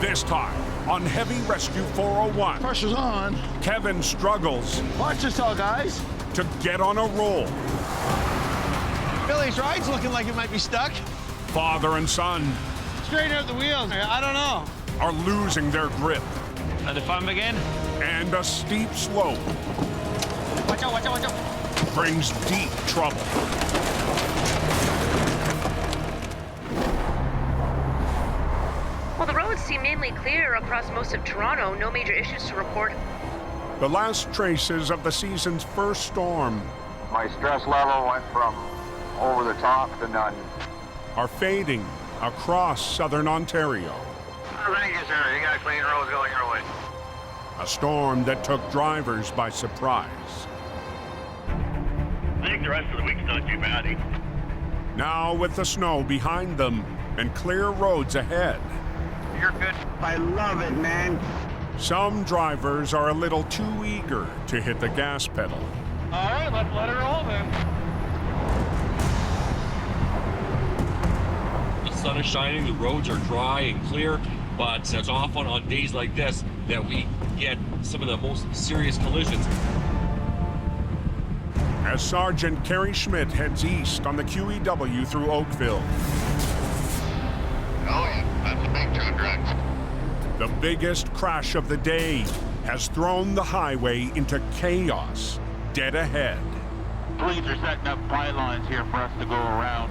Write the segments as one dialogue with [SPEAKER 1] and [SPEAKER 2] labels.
[SPEAKER 1] This time, on Heavy Rescue 401,
[SPEAKER 2] Pressure's on.
[SPEAKER 1] Kevin struggles
[SPEAKER 2] Watch yourself, guys.
[SPEAKER 1] to get on a roll.
[SPEAKER 3] Billy's ride's looking like it might be stuck.
[SPEAKER 1] Father and son
[SPEAKER 3] Straighten out the wheels. I don't know.
[SPEAKER 1] are losing their grip,
[SPEAKER 3] Let the fun begin.
[SPEAKER 1] and a steep slope
[SPEAKER 3] Watch out, watch out, watch out.
[SPEAKER 1] brings deep trouble.
[SPEAKER 4] Well, the roads seem mainly clear across most of Toronto. No major issues to report.
[SPEAKER 1] The last traces of the season's first storm
[SPEAKER 5] My stress level went from over the top to none.
[SPEAKER 1] are fading across southern Ontario.
[SPEAKER 5] Thank you, sir. You got clean roads going your way.
[SPEAKER 1] A storm that took drivers by surprise.
[SPEAKER 5] I think the rest of the week's not too bad.
[SPEAKER 1] Now, with the snow behind them and clear roads ahead,
[SPEAKER 5] You're good.
[SPEAKER 3] I love it, man.
[SPEAKER 1] some drivers are a little too eager to hit the gas pedal.
[SPEAKER 3] All right, let's let her roll then.
[SPEAKER 6] The sun is shining, the roads are dry and clear, but it's often on days like this that we get some of the most serious collisions.
[SPEAKER 1] As Sergeant Kerry Schmidt heads east on the QEW through Oakville,
[SPEAKER 5] Oh, yeah. That's a big two drugs.
[SPEAKER 1] the biggest crash of the day has thrown the highway into chaos dead ahead.
[SPEAKER 5] Police are setting up pylons here for us to go around.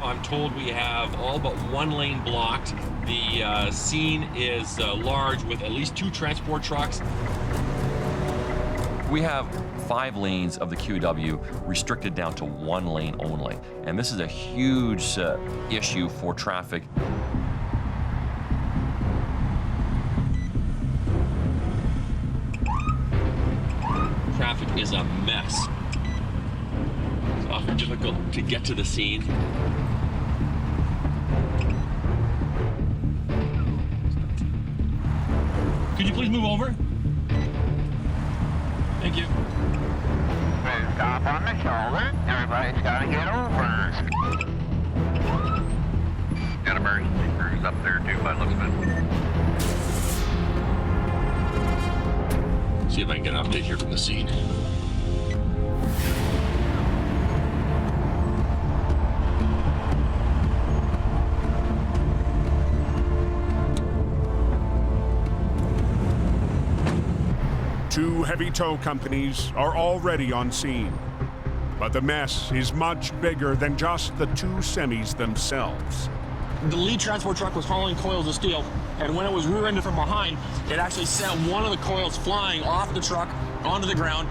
[SPEAKER 6] I'm told we have all but one lane blocked. The scene is large with at least 2 transport trucks.
[SPEAKER 7] We have 5 lanes of the QEW restricted down to 1 lane only. And this is a huge issue for traffic.
[SPEAKER 6] Traffic is a mess. It's often difficult to get to the scene. Could you please move over? Thank you.
[SPEAKER 5] Stop on the shoulder. Everybody's got to get over. Got emergency crews up there too, by the looks of it.
[SPEAKER 6] See if I can get an update here from the scene.
[SPEAKER 1] Two heavy tow companies are already on scene. But the mess is much bigger than just the 2 semis themselves.
[SPEAKER 8] The lead transport truck was hauling coils of steel, and when it was rear-ended from behind, it actually sent one of the coils flying off the truck onto the ground.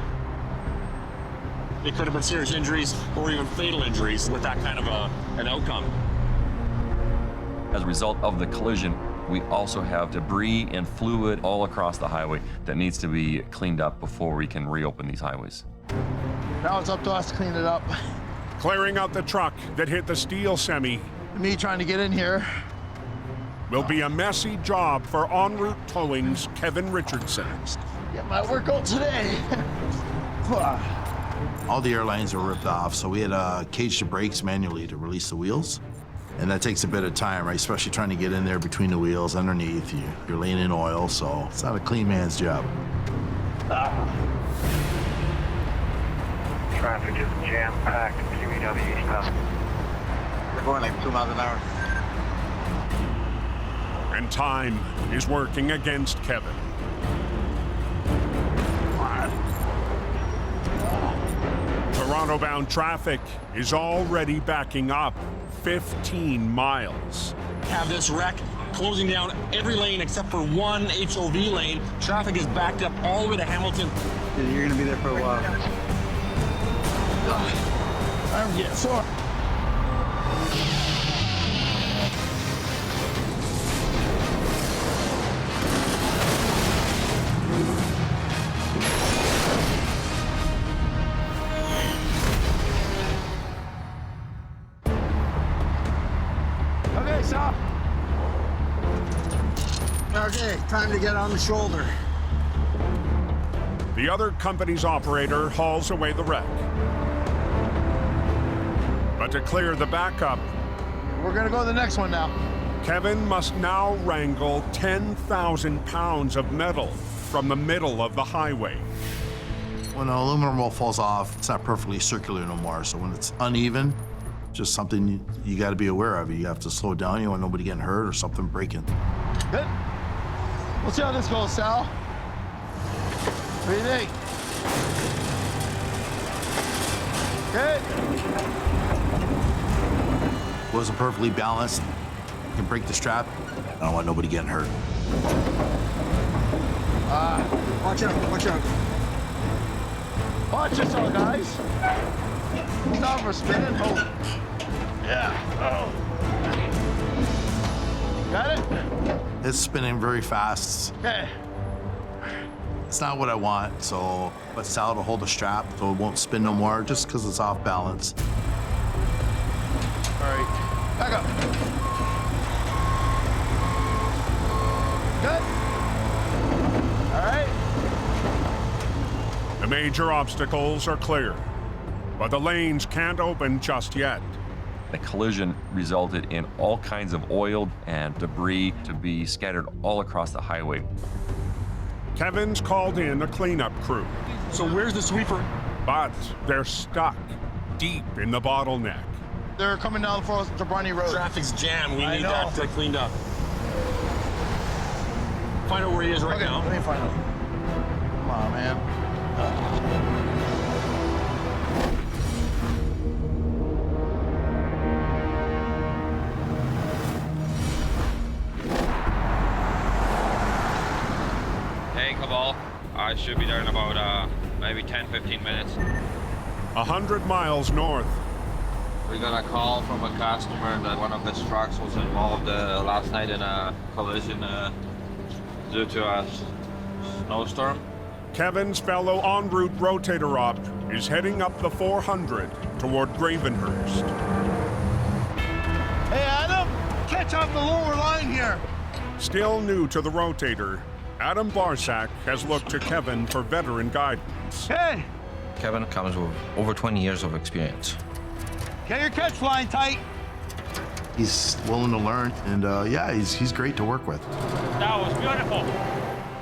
[SPEAKER 8] It could have been serious injuries or even fatal injuries with that kind of an outcome.
[SPEAKER 7] As a result of the collision, we also have debris and fluid all across the highway that needs to be cleaned up before we can reopen these highways.
[SPEAKER 2] Now it's up to us to clean it up.
[SPEAKER 1] Clearing out the truck that hit the steel semi
[SPEAKER 2] Me trying to get in here.
[SPEAKER 1] will be a messy job for En Route Towing's Kevin Richardson.
[SPEAKER 2] Get my workout today.
[SPEAKER 9] All the airlines were ripped off, so we had to cage the brakes manually to release the wheels. And that takes a bit of time, right? Especially trying to get in there between the wheels, underneath. You're laying in oil, so it's not a clean man's job.
[SPEAKER 5] Traffic is jam-packed. QEW eastbound. We're going like 2 miles an hour.
[SPEAKER 1] And time is working against Kevin. Toronto-bound traffic is already backing up 15 miles.
[SPEAKER 8] Have this wreck closing down every lane except for one HOV lane. Traffic is backed up all the way to Hamilton.
[SPEAKER 3] You're going to be there for a while.
[SPEAKER 2] I'm getting sore. Okay, stop.
[SPEAKER 3] Okay, time to get on the shoulder.
[SPEAKER 1] The other company's operator hauls away the wreck. But to clear the backup,
[SPEAKER 2] We're gonna go to the next one now.
[SPEAKER 1] Kevin must now wrangle 10,000 pounds of metal from the middle of the highway.
[SPEAKER 9] When an aluminum roll falls off, it's not perfectly circular no more. So when it's uneven, just something you got to be aware of. You have to slow down. You don't want nobody getting hurt or something breaking.
[SPEAKER 2] Good. We'll see how this goes, Sal. What do you think? Good.
[SPEAKER 9] Wasn't perfectly balanced. You can break the strap. I don't want nobody getting hurt.
[SPEAKER 3] Watch out, watch out.
[SPEAKER 2] Watch yourself, guys. Stop for spinning. Oh. Yeah. Oh. Got it?
[SPEAKER 9] It's spinning very fast.
[SPEAKER 2] Okay.
[SPEAKER 9] It's not what I want, so but Sal to hold the strap so it won't spin no more just because it's off balance.
[SPEAKER 2] All right. Back up. Good. All right.
[SPEAKER 1] The major obstacles are clear, but the lanes can't open just yet.
[SPEAKER 7] The collision resulted in all kinds of oil and debris to be scattered all across the highway.
[SPEAKER 1] Kevin's called in a cleanup crew,
[SPEAKER 8] So where's the sweeper?
[SPEAKER 1] but they're stuck deep in the bottleneck.
[SPEAKER 2] They're coming down for us to Barney Road.
[SPEAKER 8] Traffic's jammed. We
[SPEAKER 2] I
[SPEAKER 8] need
[SPEAKER 2] know.
[SPEAKER 8] that cleaned up. Find out where he is right
[SPEAKER 2] Okay,
[SPEAKER 8] now.
[SPEAKER 2] let me find out. Come on, man.
[SPEAKER 10] Hey, Cabal. I should be there in about maybe 10-15 minutes.
[SPEAKER 1] 100 miles north,
[SPEAKER 10] We got a call from a customer that one of his trucks was involved last night in a collision due to a snowstorm.
[SPEAKER 1] Kevin's fellow en route rotator op is heading up the 400 toward Gravenhurst.
[SPEAKER 2] Hey, Adam, catch up the lower line here.
[SPEAKER 1] Still new to the rotator, Adam Barsak has looked to Kevin for veteran guidance.
[SPEAKER 2] Hey,
[SPEAKER 11] Kevin comes with over 20 years of experience.
[SPEAKER 2] get your catch line tight.
[SPEAKER 9] He's willing to learn, and yeah, he's great to work with.
[SPEAKER 10] That was beautiful.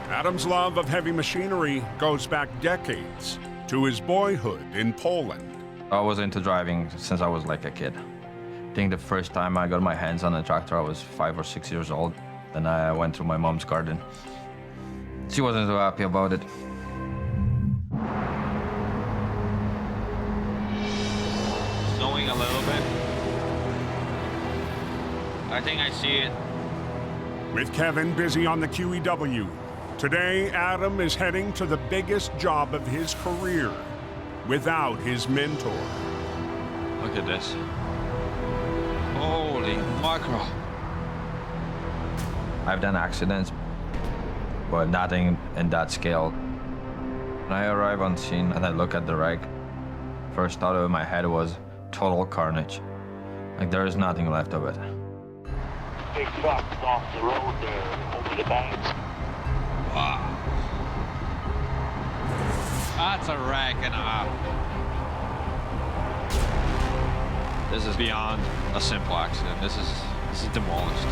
[SPEAKER 1] Adam's love of heavy machinery goes back decades to his boyhood in Poland.
[SPEAKER 11] I was into driving since I was like a kid. I think the first time I got my hands on a tractor, I was 5 or 6 years old. Then I went through my mom's garden. She wasn't too happy about it.
[SPEAKER 10] Snowing a little bit. I think I see it.
[SPEAKER 1] With Kevin busy on the QEW, today Adam is heading to the biggest job of his career without his mentor.
[SPEAKER 10] Look at this. Holy mackerel.
[SPEAKER 11] I've done accidents, but nothing in that scale. When I arrive on scene and I look at the wreck, first thought in my head was total carnage. Like there is nothing left of it.
[SPEAKER 5] Big truck off the road there, over the banks.
[SPEAKER 10] Wow. That's a wreck and a half. This is beyond a simple accident. This is demolished.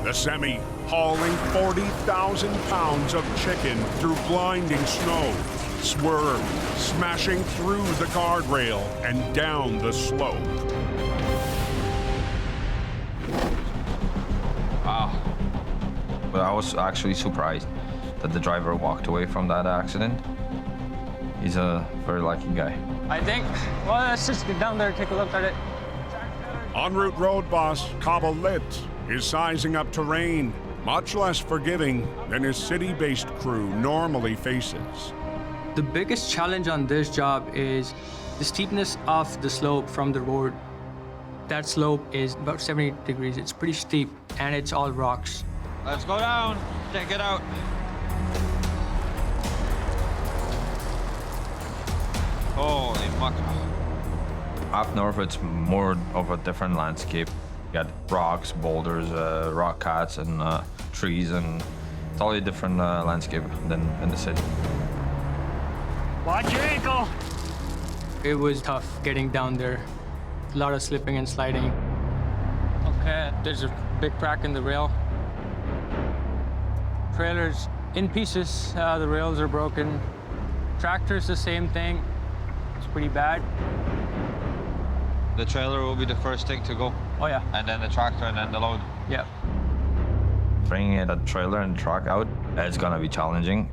[SPEAKER 1] The semi hauling 40,000 pounds of chicken through blinding snow, swerved, smashing through the guardrail and down the slope.
[SPEAKER 10] Wow.
[SPEAKER 11] But I was actually surprised that the driver walked away from that accident. He's a very lucky guy.
[SPEAKER 12] I think, well, let's just get down there and take a look at it.
[SPEAKER 1] En route road boss Kabul Lit is sizing up terrain, much less forgiving than his city-based crew normally faces.
[SPEAKER 12] The biggest challenge on this job is the steepness of the slope from the road. That slope is about 70 degrees. It's pretty steep, and it's all rocks.
[SPEAKER 10] Let's go down. Check it out. Holy mackerel.
[SPEAKER 11] Up north, it's more of a different landscape. You got rocks, boulders, rock cuts, and trees, and it's totally different landscape than in the city.
[SPEAKER 12] Watch your ankle! It was tough getting down there. A lot of slipping and sliding. Yeah, there's a big crack in the rail. Trailer's in pieces, the rails are broken. Tractor's the same thing. It's pretty bad.
[SPEAKER 10] The trailer will be the first thing to go.
[SPEAKER 12] Oh yeah.
[SPEAKER 10] And then the tractor and then the load.
[SPEAKER 12] Yeah.
[SPEAKER 11] Bringing the trailer and truck out, it's gonna be challenging.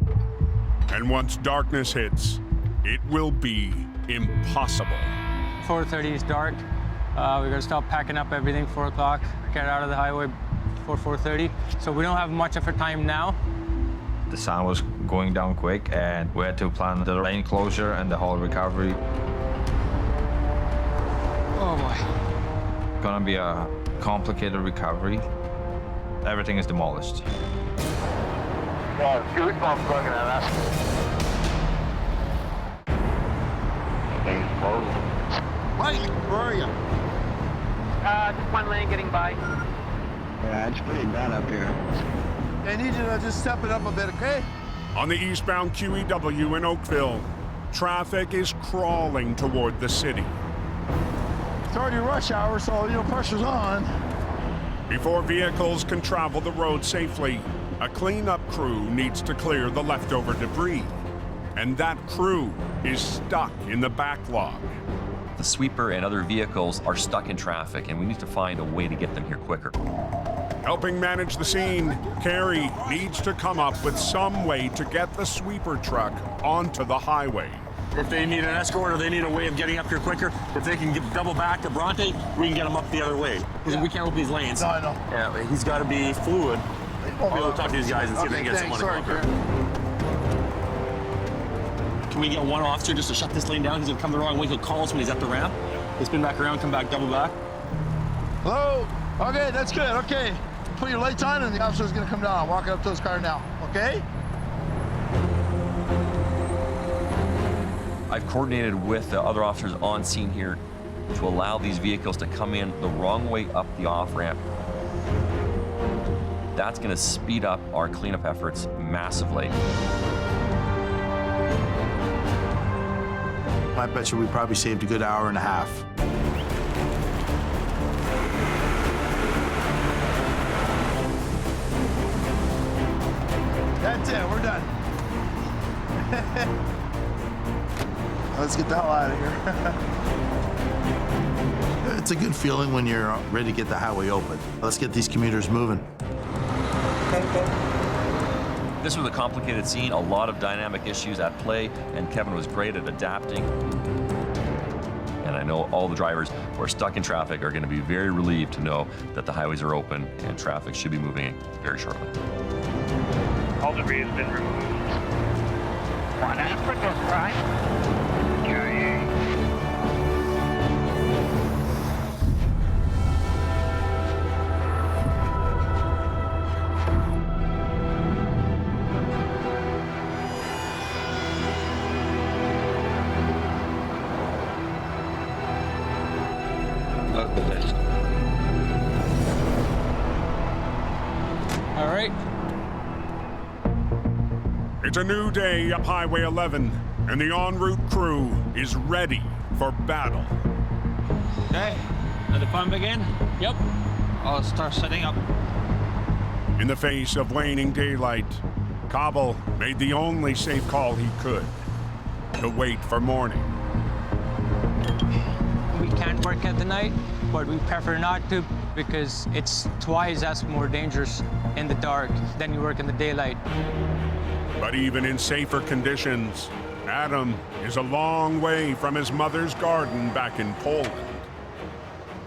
[SPEAKER 1] And once darkness hits, it will be impossible.
[SPEAKER 12] 4:30 is dark. We gotta stop packing up everything 4 o'clock, get out of the highway before 4:30. So we don't have much of a time now.
[SPEAKER 11] The sun was going down quick and we had to plan the lane closure and the whole recovery.
[SPEAKER 12] Oh boy.
[SPEAKER 11] Gonna be a complicated recovery. Everything is demolished.
[SPEAKER 5] Yeah, goosebumps looking at us.
[SPEAKER 2] Mike, where are you?
[SPEAKER 4] Just one lane getting by.
[SPEAKER 3] Yeah, it's pretty bad up here.
[SPEAKER 2] I need you to just step it up a bit, okay?
[SPEAKER 1] On the eastbound QEW in Oakville, traffic is crawling toward the city.
[SPEAKER 2] It's already rush hour, so, pressure's on.
[SPEAKER 1] Before vehicles can travel the road safely, a cleanup crew needs to clear the leftover debris. And that crew is stuck in the backlog.
[SPEAKER 7] The sweeper and other vehicles are stuck in traffic, and we need to find a way to get them here quicker.
[SPEAKER 1] Helping manage the scene, Carrie needs to come up with some way to get the sweeper truck onto the highway.
[SPEAKER 8] If they need an escort or they need a way of getting up here quicker, if they can double back to Bronte, we can get them up the other way. Because we can't open these lanes.
[SPEAKER 2] No, I know.
[SPEAKER 8] Yeah, he's got to be fluid. We'll talk to these guys and see if they can get someone to come up here. Can we get one officer just to shut this lane down? He's going to come the wrong way. He'll call us when he's at the ramp. He'll spin back around, come back, double back.
[SPEAKER 2] Hello? Okay, that's good, okay. Put your lights on and the officer's gonna come down. Walking up to his car now, okay?
[SPEAKER 7] I've coordinated with the other officers on scene here to allow these vehicles to come in the wrong way up the off-ramp. That's going to speed up our cleanup efforts massively.
[SPEAKER 9] I bet you we probably saved a good hour and a half.
[SPEAKER 2] That's it, we're done. Let's get the hell out of here.
[SPEAKER 9] It's a good feeling when you're ready to get the highway open. Let's get these commuters moving.
[SPEAKER 7] This was a complicated scene, a lot of dynamic issues at play, and Kevin was great at adapting. And I know all the drivers who are stuck in traffic are going to be very relieved to know that the highways are open and traffic should be moving very shortly.
[SPEAKER 5] All debris has been removed. One Africa, right? Carrying.
[SPEAKER 12] All right.
[SPEAKER 1] It's a new day up Highway 11, and the en route crew is ready for battle.
[SPEAKER 10] Okay,
[SPEAKER 8] Let the fun begin?
[SPEAKER 12] Yep.
[SPEAKER 10] I'll start setting up.
[SPEAKER 1] In the face of waning daylight, Cobble made the only safe call he could, to wait for morning.
[SPEAKER 12] We can't work at the night, but we prefer not to because it's twice as more dangerous in the dark than you work in the daylight.
[SPEAKER 1] But even in safer conditions, Adam is a long way from his mother's garden back in Poland.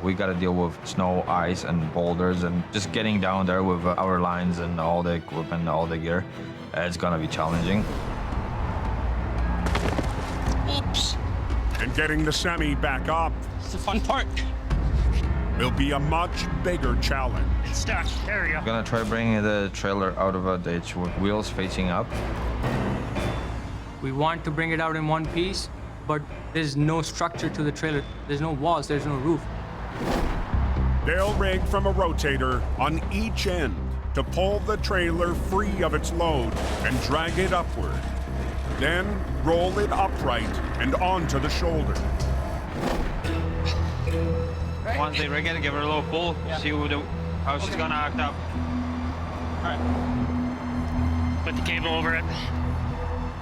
[SPEAKER 11] We got to deal with snow, ice, and boulders, and just getting down there with our lines and all the equipment, all the gear. It's gonna be challenging.
[SPEAKER 12] Oops.
[SPEAKER 1] And getting the semi back up
[SPEAKER 12] It's the fun part.
[SPEAKER 1] will be a much bigger challenge.
[SPEAKER 12] It's stuck. There we go.
[SPEAKER 11] I'm gonna try bringing the trailer out of a ditch with wheels facing up.
[SPEAKER 12] We want to bring it out in one piece, but there's no structure to the trailer. There's no walls, there's no roof.
[SPEAKER 1] They'll rig from a rotator on each end to pull the trailer free of its load and drag it upward. Then roll it upright and onto the shoulder.
[SPEAKER 2] Hey,
[SPEAKER 10] Once they rig it, give her a little pull, see how she's gonna act up.
[SPEAKER 8] All right. Put the cable over it.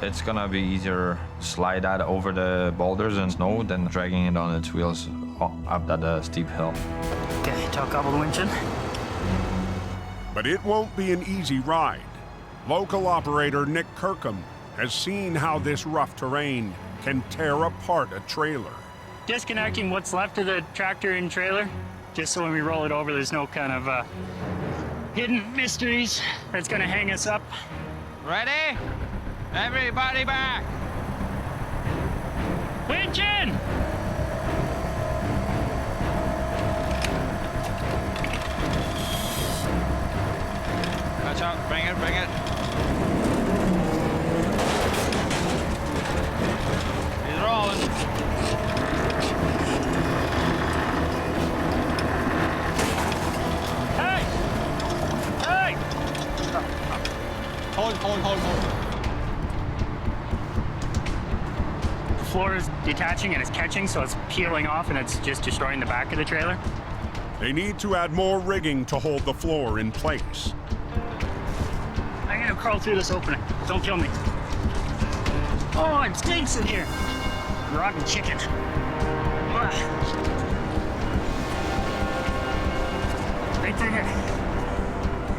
[SPEAKER 11] It's gonna be easier slide that over the boulders and snow than dragging it on its wheels up that steep hill.
[SPEAKER 8] Okay, tell Cobble to winch in.
[SPEAKER 1] But it won't be an easy ride. Local operator Nick Kirkham has seen how this rough terrain can tear apart a trailer.
[SPEAKER 8] Disconnecting what's left of the tractor and trailer, just so when we roll it over, there's no kind of hidden mysteries that's gonna hang us up.
[SPEAKER 10] Ready? Everybody back!
[SPEAKER 8] Winch in!
[SPEAKER 10] Watch out, bring it, bring it. He's rolling.
[SPEAKER 8] Hey! Hey! Hold. The floor is detaching and it's catching, so it's peeling off and it's just destroying the back of the trailer.
[SPEAKER 1] They need to add more rigging to hold the floor in place.
[SPEAKER 8] I'm gonna crawl through this opening. Don't kill me. Oh, it stinks in here. Rotten chicken. Right through here.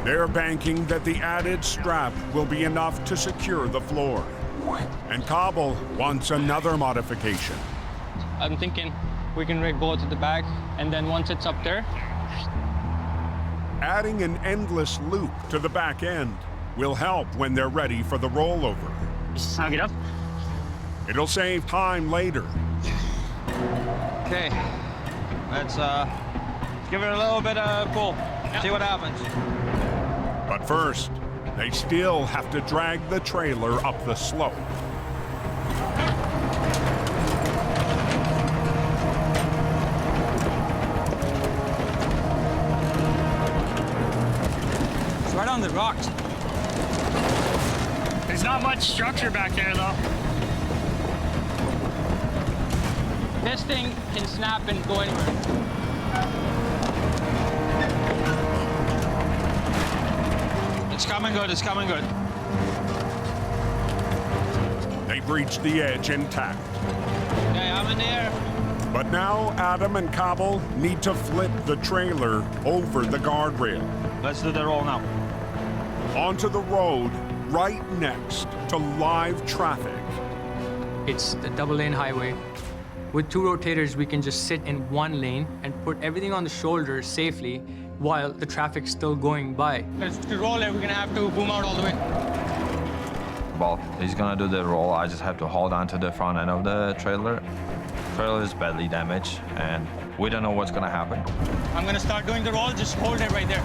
[SPEAKER 1] They're banking that the added strap will be enough to secure the floor. And Cobble wants another modification.
[SPEAKER 12] I'm thinking we can rig both at the back, and then once it's up there,
[SPEAKER 1] Adding an endless loop to the back end will help when they're ready for the rollover.
[SPEAKER 8] Just snug it up.
[SPEAKER 1] It'll save time later.
[SPEAKER 10] Okay, let's give it a little bit of pull. See what happens.
[SPEAKER 1] But first, they still have to drag the trailer up the slope.
[SPEAKER 12] it's right on the rocks.
[SPEAKER 8] There's not much structure back there, though.
[SPEAKER 12] This thing can snap and go anywhere.
[SPEAKER 10] It's coming good, it's coming good.
[SPEAKER 1] They breached the edge intact.
[SPEAKER 10] Okay, I'm in the air.
[SPEAKER 1] But now Adam and Cobble need to flip the trailer over the guardrail.
[SPEAKER 10] Let's do the roll now.
[SPEAKER 1] Onto the road right next to live traffic.
[SPEAKER 12] It's the double-lane highway. With two rotators, we can just sit in one lane and put everything on the shoulder safely while the traffic's still going by.
[SPEAKER 8] To roll it, we're gonna have to boom out all the way.
[SPEAKER 11] Well, he's gonna do the roll. I just have to hold on to the front end of the trailer. Trailer is badly damaged, and we don't know what's gonna happen.
[SPEAKER 8] I'm gonna start doing the roll, just hold it right there.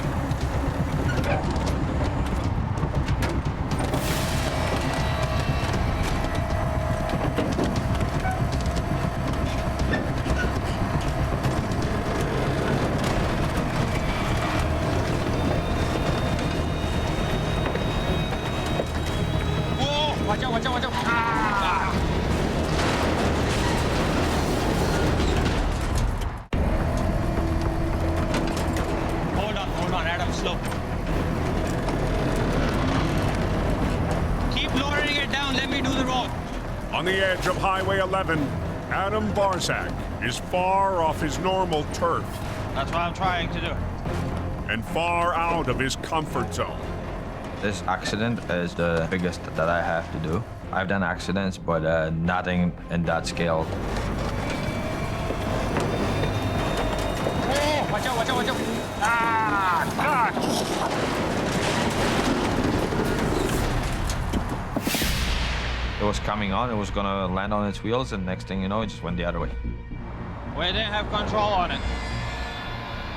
[SPEAKER 12] Watch out, watch out, watch out. Ah!
[SPEAKER 8] Hold on, Adam, slow. Keep lowering it down, let me do the roll.
[SPEAKER 1] On the edge of Highway 11, Adam Barzak is far off his normal turf
[SPEAKER 10] That's what I'm trying to do.
[SPEAKER 1] and far out of his comfort zone.
[SPEAKER 11] This accident is the biggest that I have to do. I've done accidents, but nothing in that scale.
[SPEAKER 8] Oh, watch out, watch out, watch out. Ah, God.
[SPEAKER 11] It was coming on, it was gonna land on its wheels, and next thing you know, it just went the other way.
[SPEAKER 10] We didn't have control on it.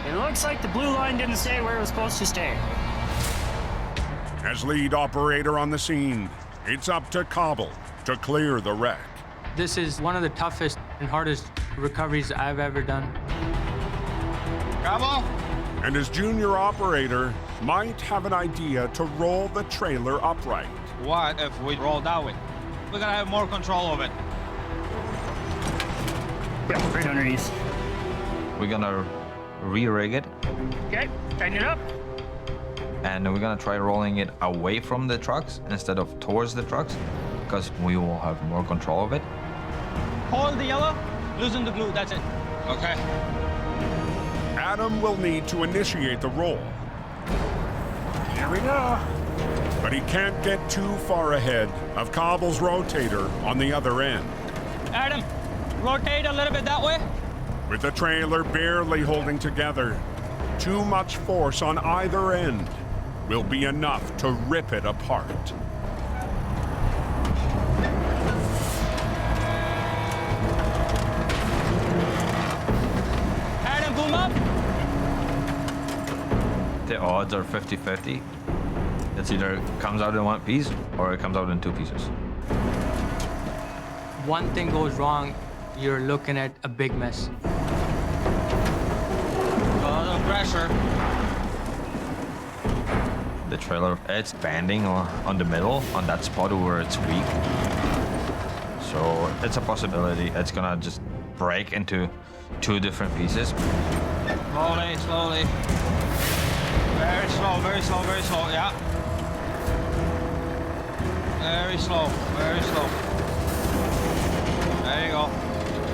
[SPEAKER 8] It looks like the blue line didn't stay where it was supposed to stay.
[SPEAKER 1] As lead operator on the scene, it's up to Cobble to clear the wreck.
[SPEAKER 12] This is one of the toughest and hardest recoveries I've ever done.
[SPEAKER 10] Cobble?
[SPEAKER 1] And as junior operator, might have an idea to roll the trailer upright.
[SPEAKER 10] What if we roll that way? We're gonna have more control of it.
[SPEAKER 8] Yeah, right underneath.
[SPEAKER 11] We're gonna re-rig it.
[SPEAKER 12] Okay, tighten it up.
[SPEAKER 11] And we're gonna try rolling it away from the trucks instead of towards the trucks, because we will have more control of it.
[SPEAKER 12] Hold the yellow, loosen the glue, that's it.
[SPEAKER 8] Okay.
[SPEAKER 1] Adam will need to initiate the roll. Here we go. But he can't get too far ahead of Cobble's rotator on the other end.
[SPEAKER 12] Adam, rotate a little bit that way.
[SPEAKER 1] With the trailer barely holding together, too much force on either end will be enough to rip it apart.
[SPEAKER 12] Adam, boom up.
[SPEAKER 11] The odds are 50-50. It's either comes out in one piece or it comes out in two pieces.
[SPEAKER 12] One thing goes wrong, you're looking at a big mess.
[SPEAKER 10] The pressure.
[SPEAKER 11] The trailer, it's bending on the middle, on that spot where it's weak. So it's a possibility. It's gonna just break into two different pieces.
[SPEAKER 10] Slowly, slowly. Very slow, very slow, very slow, yeah. Very slow, very slow. There you go.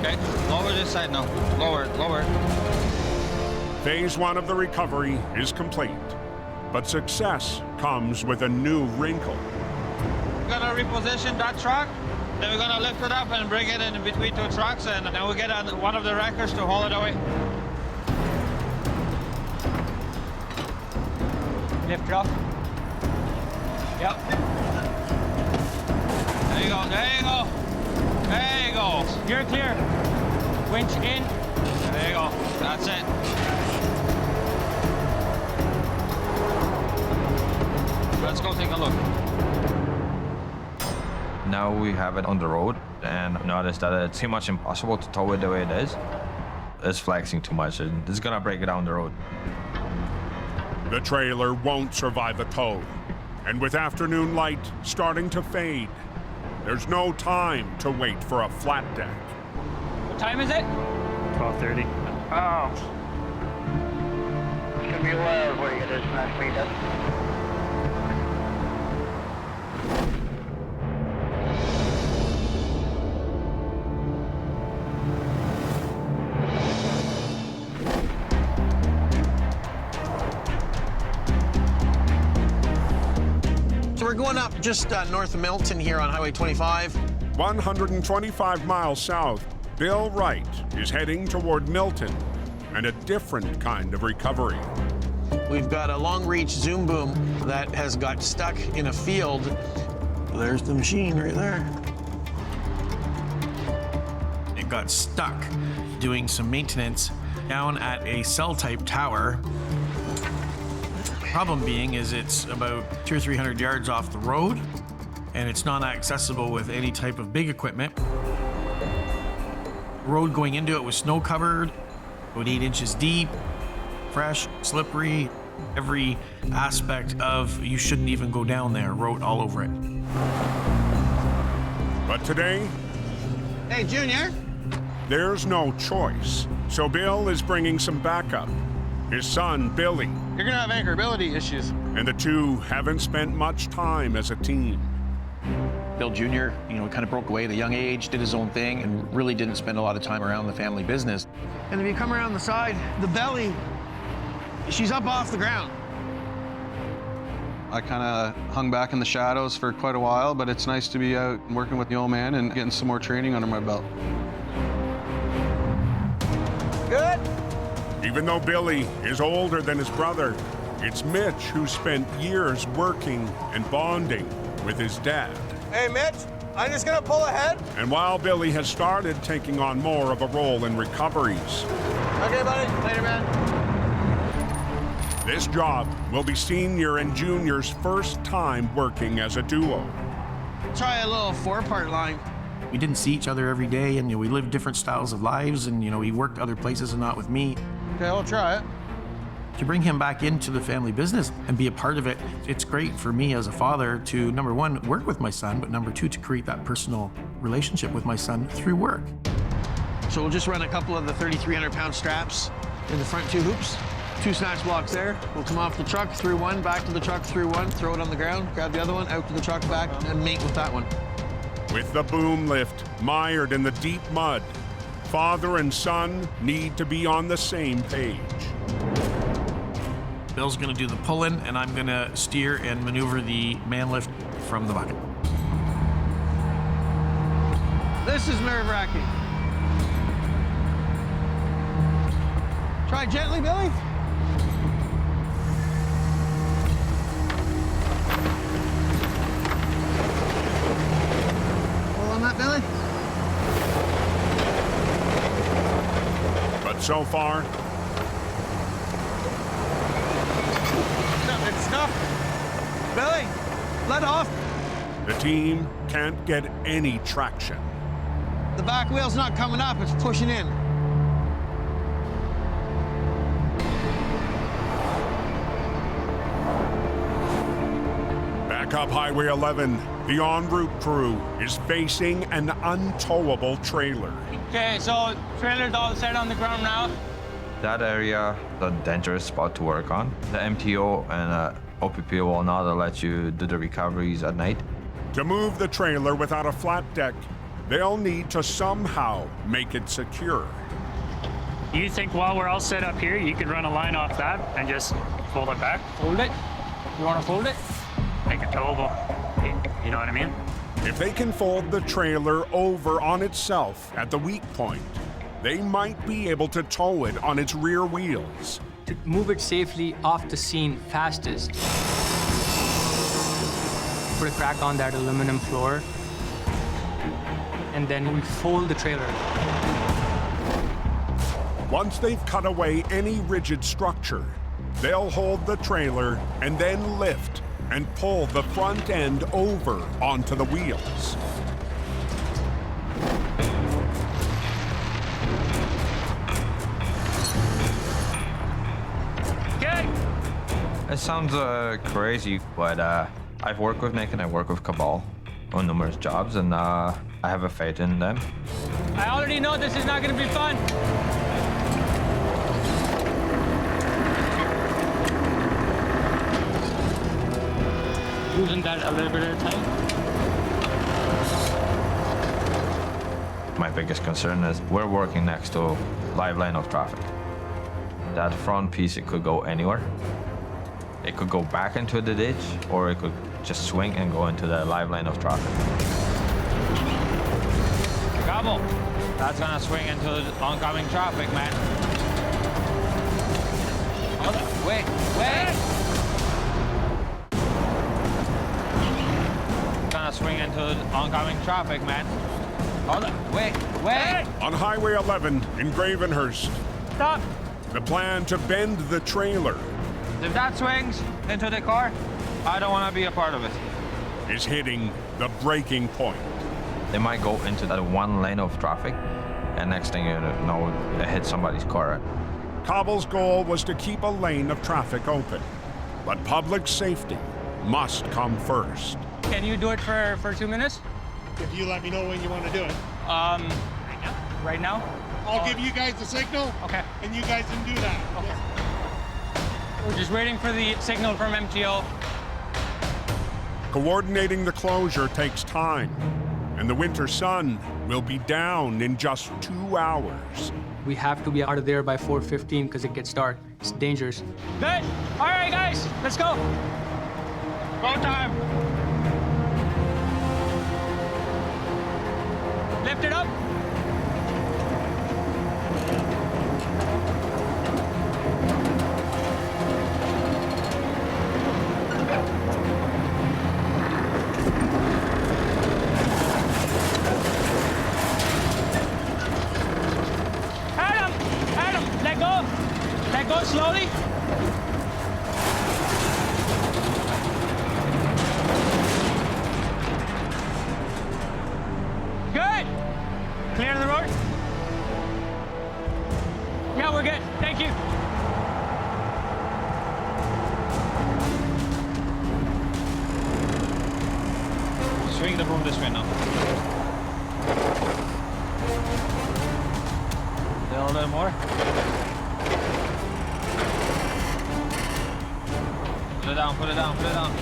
[SPEAKER 10] Okay, lower this side now. Lower, lower.
[SPEAKER 1] Phase 1 of the recovery is complete, but success comes with a new wrinkle.
[SPEAKER 10] We're gonna reposition that truck, then we're gonna lift it up and bring it in between two trucks, and then we'll get one of the wreckers to haul it away.
[SPEAKER 12] Lift it up. Yep.
[SPEAKER 10] There you go, there you go. There you go.
[SPEAKER 12] You're clear. Winch in.
[SPEAKER 10] There you go, that's it. Let's go take a look.
[SPEAKER 11] Now we have it on the road and notice that it's pretty much impossible to tow it the way it is. It's flexing too much and it's gonna break it down the road.
[SPEAKER 1] The trailer won't survive a tow, and with afternoon light starting to fade, there's no time to wait for a flat deck.
[SPEAKER 12] What time is it?
[SPEAKER 5] 12:30.
[SPEAKER 3] Oh. It's gonna be a while before you get this smash cleaned up.
[SPEAKER 13] So we're going up just north of Milton here on Highway 25.
[SPEAKER 1] 125 miles south, Bill Wright is heading toward Milton and a different kind of recovery.
[SPEAKER 13] We've got a long-reach zoom boom that has got stuck in a field. There's the machine right there. It got stuck doing some maintenance down at a cell-type tower. Problem being is it's about 200 or 300 yards off the road, and it's not accessible with any type of big equipment. Road going into it was snow covered, about 8 inches deep, fresh, slippery. Every aspect of you shouldn't even go down there wrote all over it.
[SPEAKER 1] But today,
[SPEAKER 13] Hey, Junior.
[SPEAKER 1] there's no choice. So Bill is bringing some backup. His son, Billy,
[SPEAKER 2] You're gonna have anchorability issues.
[SPEAKER 1] and the two haven't spent much time as a team.
[SPEAKER 13] Bill Jr., kind of broke away at a young age, did his own thing, and really didn't spend a lot of time around the family business.
[SPEAKER 2] And if you come around the side, the belly, she's up off the ground.
[SPEAKER 14] I kind of hung back in the shadows for quite a while, but it's nice to be out and working with the old man and getting some more training under my belt.
[SPEAKER 2] Good.
[SPEAKER 1] Even though Billy is older than his brother, it's Mitch who spent years working and bonding with his dad.
[SPEAKER 2] Hey, Mitch, I'm just gonna pull ahead.
[SPEAKER 1] And while Billy has started taking on more of a role in recoveries,
[SPEAKER 2] Okay, buddy. Later, man.
[SPEAKER 1] this job will be Senior and Junior's first time working as a duo.
[SPEAKER 2] Try a little 4-part line.
[SPEAKER 13] We didn't see each other every day, and we lived different styles of lives, and he worked other places and not with me.
[SPEAKER 2] Okay, I'll try it.
[SPEAKER 13] To bring him back into the family business and be a part of it, it's great for me as a father to, number one, work with my son, but number two, to create that personal relationship with my son through work. So we'll just run a couple of the 3,300-pound straps
[SPEAKER 2] in the front 2 hoops. 2 snatch blocks there. We'll come off the truck, through one, back to the truck, through one, throw it on the ground, grab the other one, out to the truck, back, and mate with that one.
[SPEAKER 1] With the boom lift mired in the deep mud, father and son need to be on the same page.
[SPEAKER 13] Bill's gonna do the pull-in, and I'm gonna steer and maneuver the man lift from the bucket.
[SPEAKER 2] This is nerve-wracking. Try gently, Billy. Pull on that, Billy.
[SPEAKER 1] But so far,
[SPEAKER 2] It's stuck. Billy, let off.
[SPEAKER 1] the team can't get any traction.
[SPEAKER 2] The back wheel's not coming up, it's pushing in.
[SPEAKER 1] Back up Highway 11, the en route crew is facing an untowable trailer.
[SPEAKER 12] Okay, so trailer's all set on the ground now.
[SPEAKER 11] That area is a dangerous spot to work on. The MTO and OPP will not let you do the recoveries at night.
[SPEAKER 1] To move the trailer without a flat deck, they'll need to somehow make it secure.
[SPEAKER 15] You think while we're all set up here, you could run a line off that and just fold it back?
[SPEAKER 12] Fold it? You want to fold it?
[SPEAKER 15] Make it towable. You know what I mean?
[SPEAKER 1] If they can fold the trailer over on itself at the weak point, they might be able to tow it on its rear wheels.
[SPEAKER 12] To move it safely off the scene fastest, put a crack on that aluminum floor, and then we fold the trailer.
[SPEAKER 1] Once they've cut away any rigid structure, they'll hold the trailer and then lift and pull the front end over onto the wheels.
[SPEAKER 11] It sounds crazy, but I've worked with Nick and I work with Cabal on numerous jobs, and I have a faith in them.
[SPEAKER 12] I already know this is not going to be fun. Losing that a little bit at a time.
[SPEAKER 11] My biggest concern is we're working next to live line of traffic. That front piece, it could go anywhere. It could go back into the ditch, or it could just swing and go into the live line of traffic.
[SPEAKER 10] Gobble. That's gonna swing into the oncoming traffic, man. Hold on. Wait. Gonna swing into the oncoming traffic, man. Hold on. Wait.
[SPEAKER 1] On Highway 11 in Gravenhurst,
[SPEAKER 12] Stop.
[SPEAKER 1] the plan to bend the trailer
[SPEAKER 10] If that swings into the car, I don't want to be a part of it.
[SPEAKER 1] is hitting the breaking point.
[SPEAKER 11] They might go into that one lane of traffic, and next thing you know, it hits somebody's car.
[SPEAKER 1] Cobble's goal was to keep a lane of traffic open, but public safety must come first.
[SPEAKER 12] Can you do it for 2 minutes?
[SPEAKER 16] If you let me know when you want to do it.
[SPEAKER 12] Right now?
[SPEAKER 16] I'll give you guys the signal.
[SPEAKER 12] Okay.
[SPEAKER 16] And you guys can do that.
[SPEAKER 12] Okay. We're just waiting for the signal from MTO.
[SPEAKER 1] Coordinating the closure takes time, and the winter sun will be down in just 2 hours.
[SPEAKER 12] We have to be out of there by 4:15 because it gets dark. It's dangerous. Good. All right, guys, let's go. Go time. Lift it up. Adam, let go. Let go slowly. Good. Clear the road. Yeah, we're good. Thank you.
[SPEAKER 10] Swing the broom this way now. A little bit more. Put it down, put it down, put it down.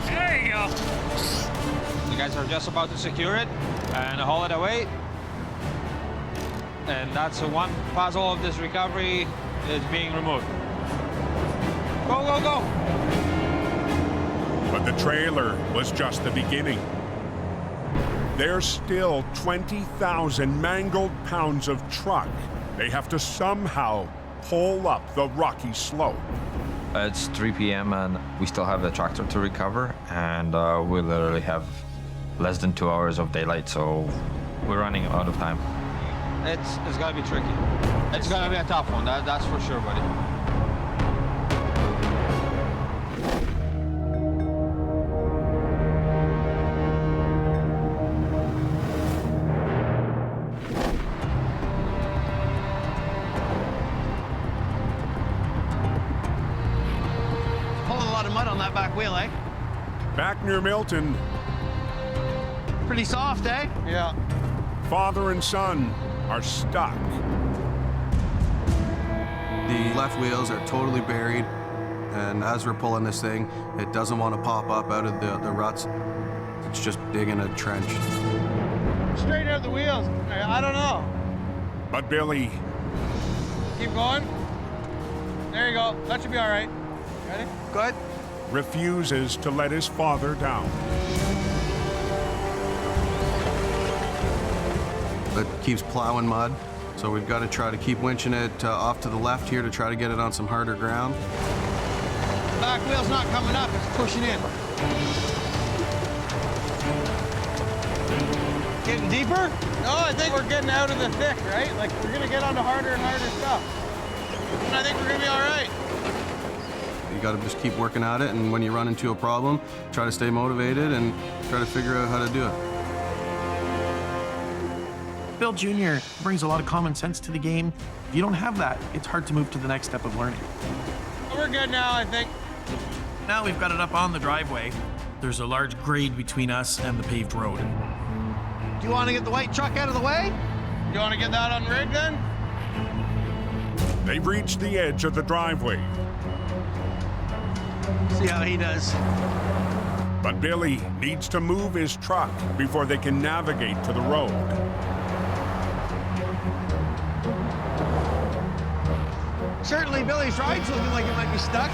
[SPEAKER 15] There you go.
[SPEAKER 10] You guys are just about to secure it and haul it away. And that's one puzzle of this recovery is being removed. Go, go, go!
[SPEAKER 1] But the trailer was just the beginning. There's still 20,000 mangled pounds of truck they have to somehow pull up the rocky slope.
[SPEAKER 11] It's 3 p.m. and we still have the tractor to recover, and we literally have less than 2 hours of daylight, so we're running out of time.
[SPEAKER 10] It's gonna be tricky. It's gonna be a tough one, that's for sure, buddy.
[SPEAKER 2] Pulling a lot of mud on that back wheel, eh?
[SPEAKER 1] Back near Milton,
[SPEAKER 2] Pretty soft, eh?
[SPEAKER 14] Yeah.
[SPEAKER 1] father and son are stuck.
[SPEAKER 14] The left wheels are totally buried, and as we're pulling this thing, it doesn't want to pop up out of the ruts. It's just digging a trench.
[SPEAKER 17] Straight out the wheels. I don't know.
[SPEAKER 1] But Billy
[SPEAKER 17] Keep going. There you go. That should be all right. Ready?
[SPEAKER 2] Good.
[SPEAKER 1] refuses to let his father down.
[SPEAKER 14] It keeps plowing mud, so we've got to try to keep winching it off to the left here to try to get it on some harder ground.
[SPEAKER 2] Back wheel's not coming up, it's pushing in. Getting deeper?
[SPEAKER 17] No, I think we're getting out of the thick, right? Like, we're going to get onto harder and harder stuff. And I think we're going to be all right.
[SPEAKER 14] You got to just keep working at it, and when you run into a problem, try to stay motivated and try to figure out how to do it.
[SPEAKER 13] Bill Jr. brings a lot of common sense to the game. If you don't have that, it's hard to move to the next step of learning.
[SPEAKER 17] We're good now, I think.
[SPEAKER 13] Now we've got it up on the driveway. There's a large grade between us and the paved road.
[SPEAKER 2] Do you want to get the white truck out of the way?
[SPEAKER 17] You want to get that on rig then?
[SPEAKER 1] They've reached the edge of the driveway.
[SPEAKER 2] See how he does.
[SPEAKER 1] But Billy needs to move his truck before they can navigate to the road.
[SPEAKER 2] Certainly Billy's ride's looking like it might be stuck.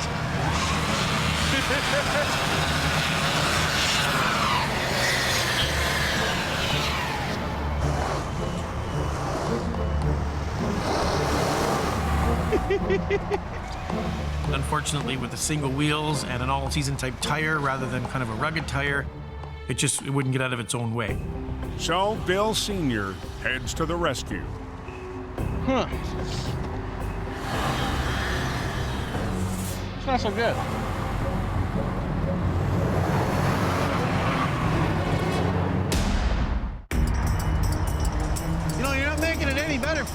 [SPEAKER 13] Unfortunately, with the single wheels and an all-season type tire rather than kind of a rugged tire, it wouldn't get out of its own way.
[SPEAKER 1] So Bill Sr. heads to the rescue.
[SPEAKER 17] Huh. It's not so good.
[SPEAKER 2] You know, you're not making it any better.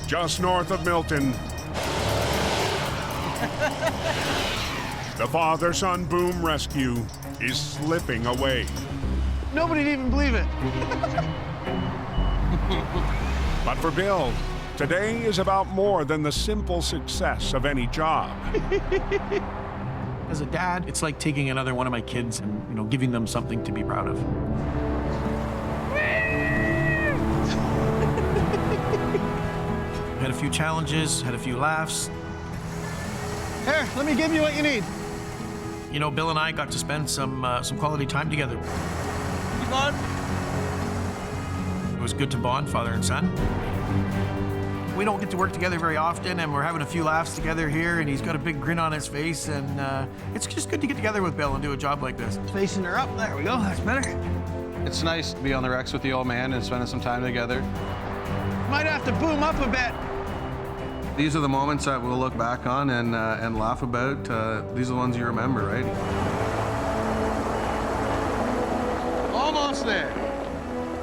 [SPEAKER 1] Just north of Milton, the father-son boom rescue is slipping away.
[SPEAKER 2] Nobody'd even believe it.
[SPEAKER 1] But for Bill, today is about more than the simple success of any job.
[SPEAKER 13] As a dad, it's like taking another one of my kids and, giving them something to be proud of. Had a few challenges, had a few laughs.
[SPEAKER 2] Here, let me give you what you need.
[SPEAKER 13] Bill and I got to spend some quality time together.
[SPEAKER 17] You bond?
[SPEAKER 13] It was good to bond, father and son. We don't get to work together very often, and we're having a few laughs together here, and he's got a big grin on his face, and it's just good to get together with Bill and do a job like this.
[SPEAKER 2] Facing her up, there we go, that's better.
[SPEAKER 14] It's nice to be on the Rex with the old man and spending some time together.
[SPEAKER 2] Might have to boom up a bit.
[SPEAKER 14] These are the moments that we'll look back on and laugh about. These are the ones you remember, right?
[SPEAKER 17] Almost there.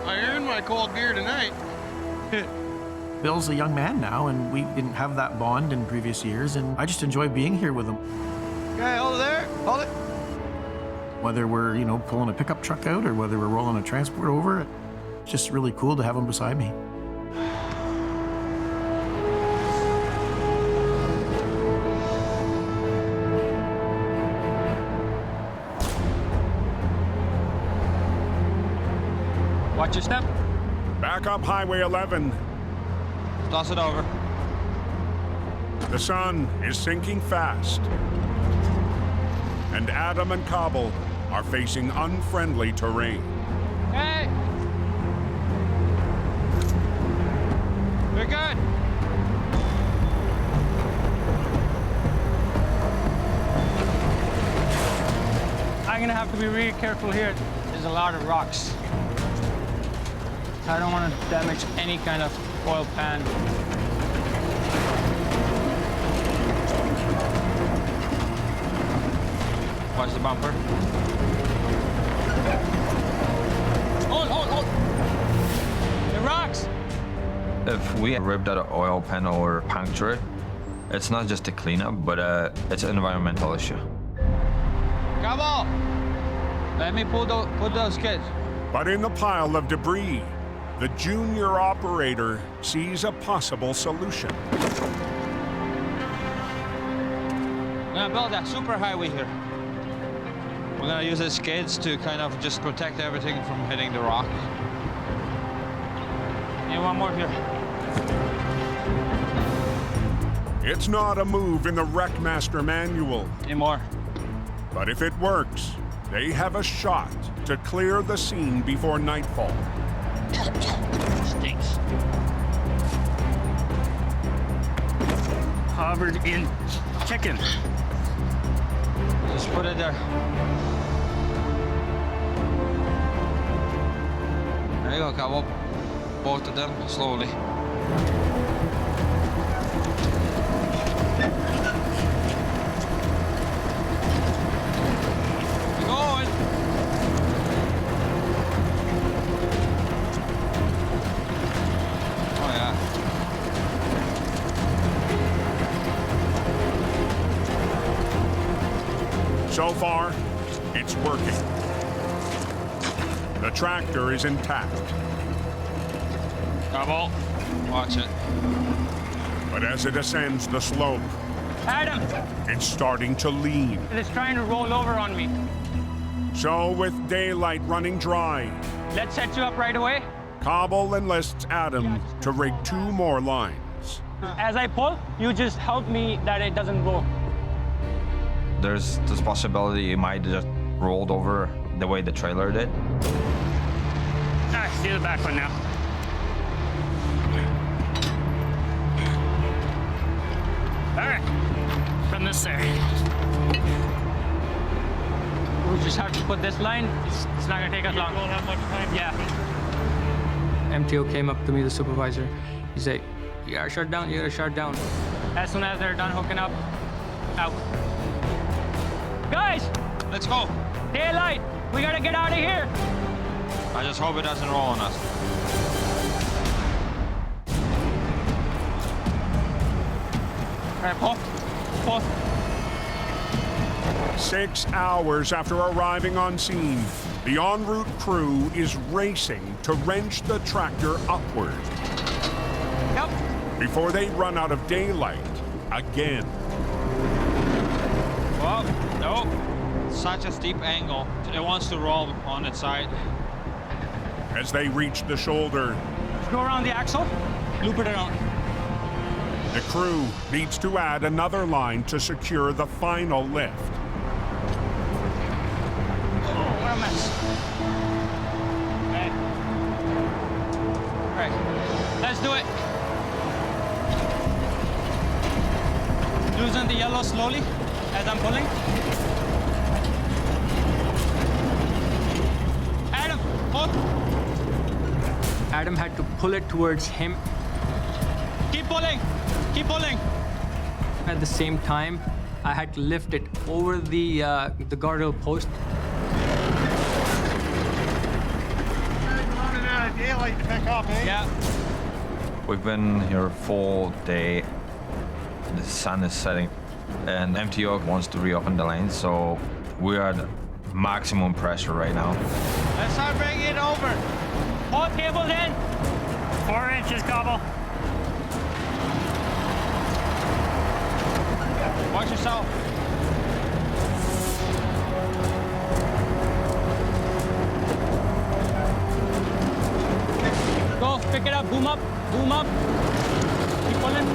[SPEAKER 17] I earned my cold beer tonight.
[SPEAKER 13] Bill's a young man now, and we didn't have that bond in previous years, and I just enjoy being here with him.
[SPEAKER 2] Okay, hold it there. Hold it.
[SPEAKER 13] Whether we're, pulling a pickup truck out or whether we're rolling a transport over, it's just really cool to have him beside me.
[SPEAKER 12] Watch your step.
[SPEAKER 1] Back up Highway 11.
[SPEAKER 10] Toss it over.
[SPEAKER 1] The sun is sinking fast. And Adam and Cobble are facing unfriendly terrain.
[SPEAKER 10] Hey! We're good.
[SPEAKER 12] I'm gonna have to be really careful here. There's a lot of rocks. I don't want to damage any kind of oil pan.
[SPEAKER 10] Watch the bumper.
[SPEAKER 12] Hold! The rocks!
[SPEAKER 11] If we rip that oil pan or puncture it, it's not just a cleanup, but it's an environmental issue.
[SPEAKER 10] Come on! Let me put those kids.
[SPEAKER 1] But in the pile of debris, the junior operator sees a possible solution.
[SPEAKER 10] We're gonna build that super highway here. We're gonna use the skids to kind of just protect everything from hitting the rock. And one more here.
[SPEAKER 1] It's not a move in the Wreckmaster manual.
[SPEAKER 10] Any more?
[SPEAKER 1] But if it works, they have a shot to clear the scene before nightfall.
[SPEAKER 15] Stinks. Covered in chicken.
[SPEAKER 10] Just put it there. There you go, Cabo. Both of them, slowly. Keep going. Oh, yeah.
[SPEAKER 1] So far, it's working. The tractor is intact.
[SPEAKER 10] Cabo, watch it.
[SPEAKER 1] But as it ascends the slope,
[SPEAKER 12] Adam!
[SPEAKER 1] it's starting to lean.
[SPEAKER 12] It's trying to roll over on me.
[SPEAKER 1] So with daylight running dry,
[SPEAKER 12] Let's set you up right away.
[SPEAKER 1] Cobble enlists Adam to rig 2 more lines.
[SPEAKER 12] As I pull, you just help me that it doesn't go.
[SPEAKER 11] There's this possibility it might just rolled over the way the trailer did.
[SPEAKER 15] Ah, see the back one now. All right, from this there.
[SPEAKER 12] We just have to put this line. It's not gonna take us long.
[SPEAKER 16] You won't have much time.
[SPEAKER 12] Yeah. MTO came up to me, the supervisor. He said, "You gotta shut down. You gotta shut down." As soon as they're done hooking up, out. Guys,
[SPEAKER 10] let's go.
[SPEAKER 12] Daylight. We gotta get out of here.
[SPEAKER 10] I just hope it doesn't roll on us.
[SPEAKER 12] All right, pull.
[SPEAKER 1] 6 hours after arriving on scene, the en route crew is racing to wrench the tractor upward.
[SPEAKER 12] Yep.
[SPEAKER 1] Before they run out of daylight again.
[SPEAKER 10] Well, no. Such a steep angle. It wants to roll on its side.
[SPEAKER 1] As they reach the shoulder,
[SPEAKER 12] Go around the axle, loop it around.
[SPEAKER 1] the crew needs to add another line to secure the final lift.
[SPEAKER 12] Oh, what a mess. Okay. All right, let's do it. Loosen the yellow slowly as I'm pulling. Adam, pull. Adam had to pull it towards him. Keep pulling. Keep pulling. At the same time, I had to lift it over the guardrail post.
[SPEAKER 16] Running out of daylight to pick up, eh?
[SPEAKER 12] Yeah.
[SPEAKER 11] We've been here full day. The sun is setting, and MTO wants to reopen the lane, so we are at maximum pressure right now.
[SPEAKER 12] Let's start bringing it over. All cables in.
[SPEAKER 15] 4 inches, Cobble.
[SPEAKER 10] Watch yourself.
[SPEAKER 12] boom up, boom up. Keep pulling.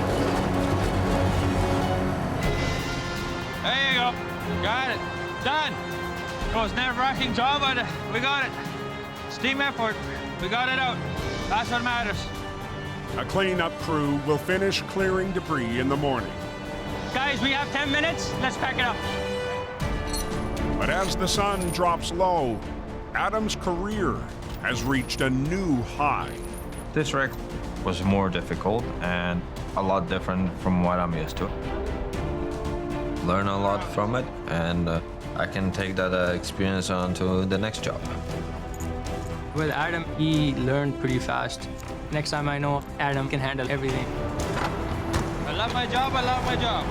[SPEAKER 17] There you go. Got it. Done. It was a nerve-wracking job, but we got it. Steam effort. We got it out. That's what matters.
[SPEAKER 1] A cleanup crew will finish clearing debris in the morning.
[SPEAKER 12] Guys, we have 10 minutes. Let's pack it up.
[SPEAKER 1] But as the sun drops low, Adam's career has reached a new high.
[SPEAKER 11] This wreck was more difficult and a lot different from what I'm used to. Learn a lot from it, and I can take that experience on to the next job.
[SPEAKER 12] With Adam, he learned pretty fast. Next time I know Adam can handle everything.
[SPEAKER 17] I love my job, I love my job.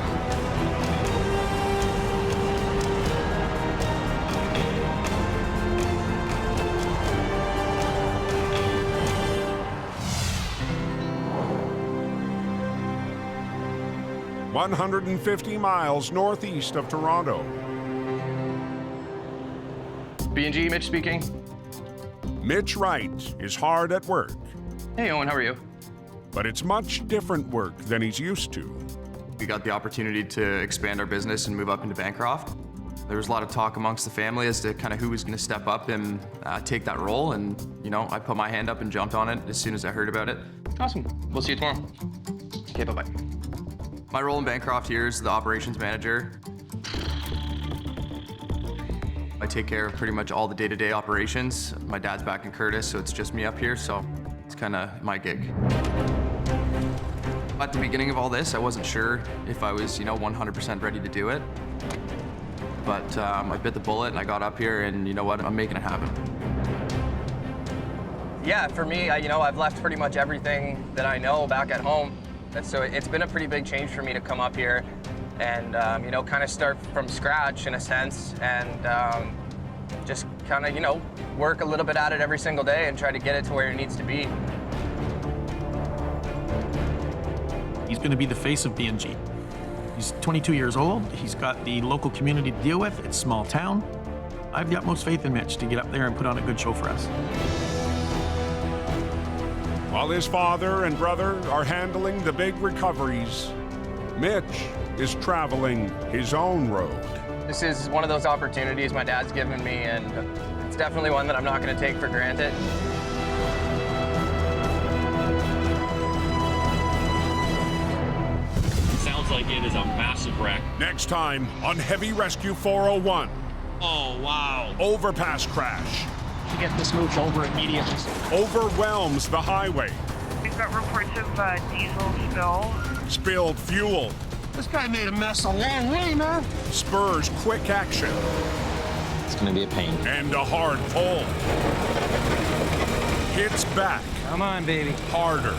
[SPEAKER 1] "150 miles northeast of Toronto.
[SPEAKER 18] B&G, Mitch speaking.
[SPEAKER 1] Mitch Wright is hard at work.
[SPEAKER 18] Hey, Owen, how are you?
[SPEAKER 1] But it's much different work than he's used to.
[SPEAKER 18] We got the opportunity to expand our business and move up into Bancroft. There was a lot of talk amongst the family as to kind of who was going to step up and take that role. And, you know, I put my hand up and jumped on it as soon as I heard about it. Awesome. We'll see you tomorrow. Okay, bye-bye. My role in Bancroft here is the operations manager. I take care of pretty much all the day-to-day operations. My dad's back in Curtis, so it's just me up here, so it's kind of my gig. At the beginning of all this, I wasn't sure if I was, 100% ready to do it. But I bit the bullet and I got up here, and you know what? I'm making it happen.
[SPEAKER 19] Yeah, for me, I've left pretty much everything that I know back at home. And so it's been a pretty big change for me to come up here and, kind of start from scratch in a sense, and just kind of, work a little bit at it every single day and try to get it to where it needs to be.
[SPEAKER 13] He's going to be the face of B&G. He's 22 years old. He's got the local community to deal with. It's a small town. I have the utmost faith in Mitch to get up there and put on a good show for us.
[SPEAKER 1] While his father and brother are handling the big recoveries, Mitch is traveling his own road.
[SPEAKER 19] This is one of those opportunities my dad's given me, and it's definitely one that I'm not going to take for granted.
[SPEAKER 6] Sounds like it is a massive wreck.
[SPEAKER 1] Next time on Heavy Rescue 401.
[SPEAKER 8] Oh, wow.
[SPEAKER 1] Overpass crash.
[SPEAKER 15] To get this moved over immediately.
[SPEAKER 1] Overwhelms the highway.
[SPEAKER 20] We've got reports of diesel spill.
[SPEAKER 1] Spilled fuel.
[SPEAKER 16] This guy made a mess a long way, man.
[SPEAKER 1] Spurs quick action.
[SPEAKER 21] It's gonna be a pain.
[SPEAKER 1] And a hard pull. Hits back.
[SPEAKER 19] Come on, baby.
[SPEAKER 1] Harder.